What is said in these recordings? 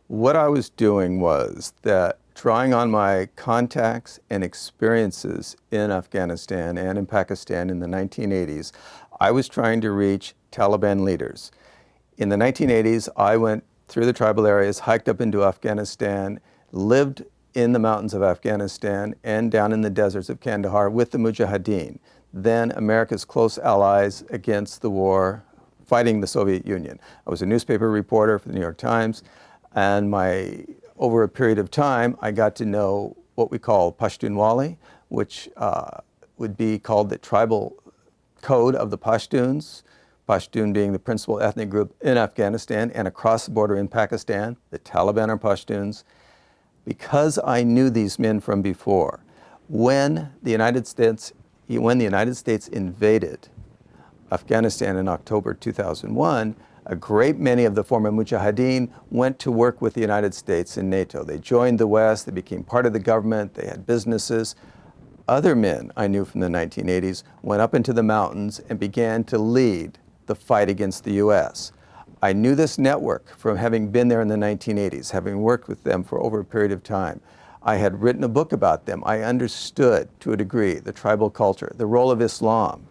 What I was doing was that drawing on my contacts and experiences in Afghanistan and in Pakistan in the 1980s, I was trying to reach Taliban leaders. In the 1980s, I went through the tribal areas, hiked up into Afghanistan, lived in the mountains of Afghanistan and down in the deserts of Kandahar with the Mujahideen, then America's close allies against the war, fighting the Soviet Union. I was a newspaper reporter for the New York Times, and over a period of time, I got to know what we call Pashtunwali, which would be called the tribal code of the Pashtuns, Pashtun being the principal ethnic group in Afghanistan and across the border in Pakistan. The Taliban are Pashtuns. Because I knew these men from before, when the United States invaded Afghanistan in October 2001, a great many of the former Mujahideen went to work with the United States and NATO. They joined the West, they became part of the government, they had businesses. Other men I knew from the 1980s went up into the mountains and began to lead the fight against the US. I knew this network from having been there in the 1980s, having worked with them for over a period of time. I had written a book about them. I understood, to a degree, the tribal culture, the role of Islam,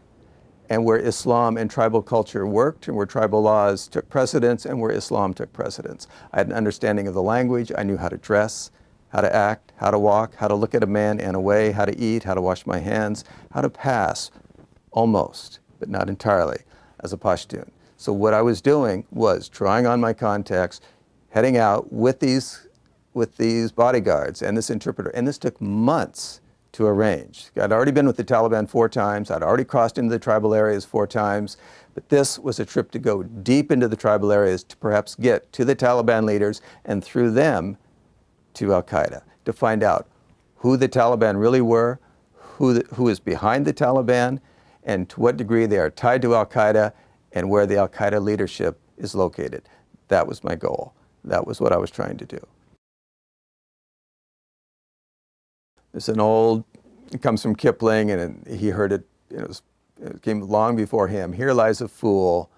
and where Islam and tribal culture worked, and where tribal laws took precedence, and where Islam took precedence. I had an understanding of the language. I knew how to dress, how to act, how to walk, how to look at a man and away, how to eat, how to wash my hands, how to pass, almost, but not entirely, as a Pashtun. So what I was doing was drawing on my contacts, heading out with these bodyguards and this interpreter, and this took months to arrange. I'd already been with the Taliban 4 times, I'd already crossed into the tribal areas 4 times, but this was a trip to go deep into the tribal areas to perhaps get to the Taliban leaders and through them to Al-Qaeda, to find out who the Taliban really were, who is behind the Taliban, and to what degree they are tied to Al-Qaeda, and where the Al-Qaeda leadership is located. That was my goal. That was what I was trying to do. It's it comes from Kipling, and he heard it, it came long before him. Here lies a fool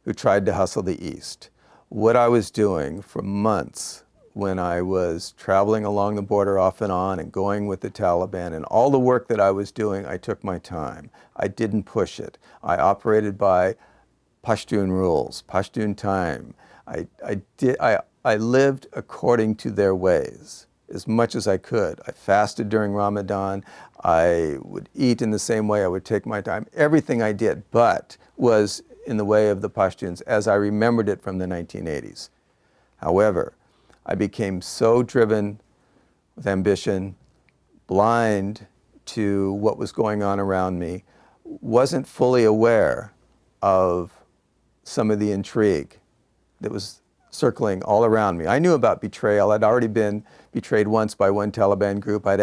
who tried to hustle the East. What I was doing for months when I was traveling along the border off and on and going with the Taliban, and all the work that I was doing, I took my time. I didn't push it. I operated by Pashtun rules, Pashtun time. I lived according to their ways as much as I could. I fasted during Ramadan. I would eat in the same way. I would take my time. Everything I did, but was in the way of the Pashtuns as I remembered it from the 1980s. However, I became so driven with ambition, blind to what was going on around me, wasn't fully aware of some of the intrigue that was circling all around me. I knew about betrayal. I'd already been betrayed once by one Taliban group. I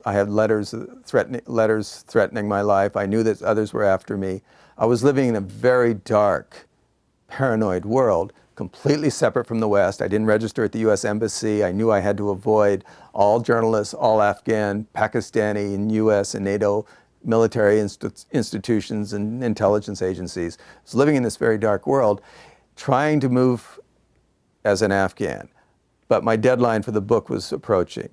had letters threatening my life. I knew that others were after me. I was living in a very dark, paranoid world, completely separate from the West. I didn't register at the US Embassy. I knew I had to avoid all journalists, all Afghan, Pakistani, and US and NATO military institutions and intelligence agencies. I was living in this very dark world, trying to move as an Afghan. But my deadline for the book was approaching.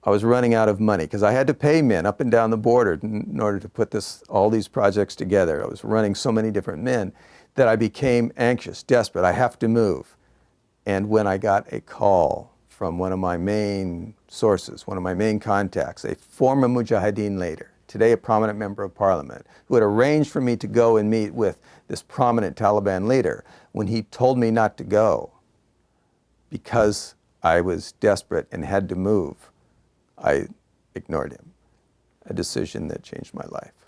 I was running out of money because I had to pay men up and down the border in order to put all these projects together. I was running so many different men that I became anxious, desperate. I have to move. And when I got a call from one of my main sources, one of my main contacts, a former Mujahideen leader, today a prominent member of parliament, who had arranged for me to go and meet with this prominent Taliban leader, when he told me not to go because I was desperate and had to move, I ignored him. A decision that changed my life.